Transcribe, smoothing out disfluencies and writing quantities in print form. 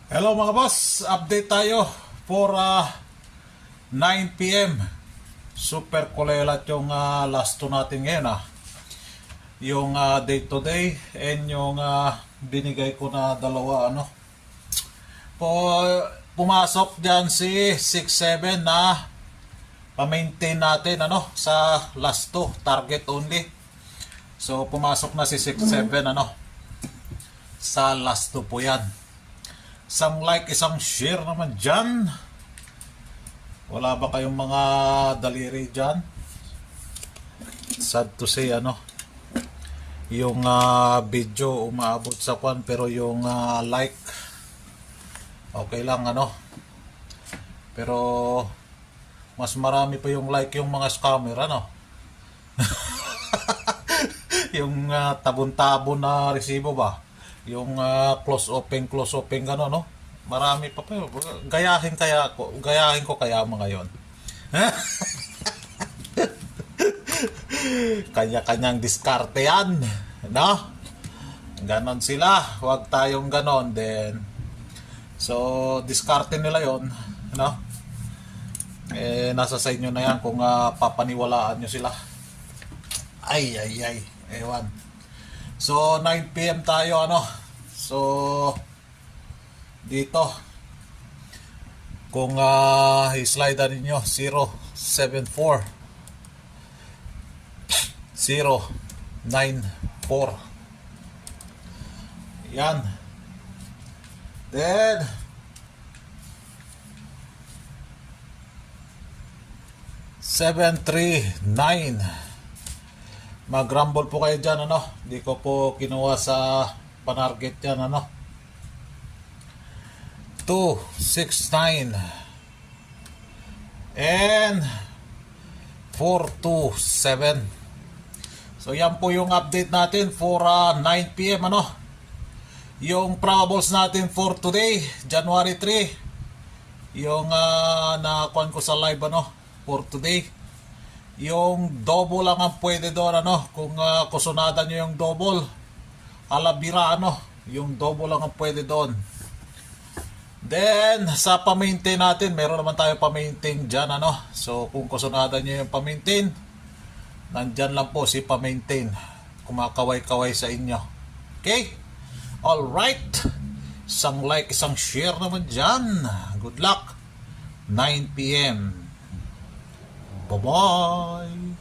Hello mga boss, update tayo for 9 p.m. Super kulelat yung last 2 natin ngayon Yung day to day and yung binigay ko na dalawa pumasok dyan si 6-7 na pa-maintain natin sa last 2 target only. So pumasok na si 6-7 sa last 2 po yan. Isang like, isang share naman dyan. Wala ba kayong mga daliri dyan? Sad to say yung video umaabot sa kwan, pero yung like okay lang pero mas marami pa yung like yung mga scammer yung tabon-tabon na resibo ba, yung close open gano'n marami pa gayahin ko kaya mga yon. Kanya-kanyang diskarte yan ganon sila, huwag tayong ganon din. So diskarte nila yon nasa sa inyo na yan kung papaniwalaan nyo sila. Ay ewan. So 9 PM tayo so dito kung i-slide ninyo 074 094 yan, then 739. Mag-rumble po kayo dyan di ko po kinuha sa panarget yan 269 and 427. So yan po yung update natin for 9 PM yung probables natin for today, January 3, yung nakuhan ko sa live for today. Yung double lang ang pwede doon kung kusunada nyo yung double alabira yung double lang ang pwede doon. Then sa pa-maintain natin, meron naman tayo pa-maintain dyan so kung kusunada nyo yung pa-maintain, nandyan lang po si pa-maintain, kumakaway-kaway sa inyo. Okay, alright, isang like, isang share naman dyan. Good luck. 9 PM. Bye-bye.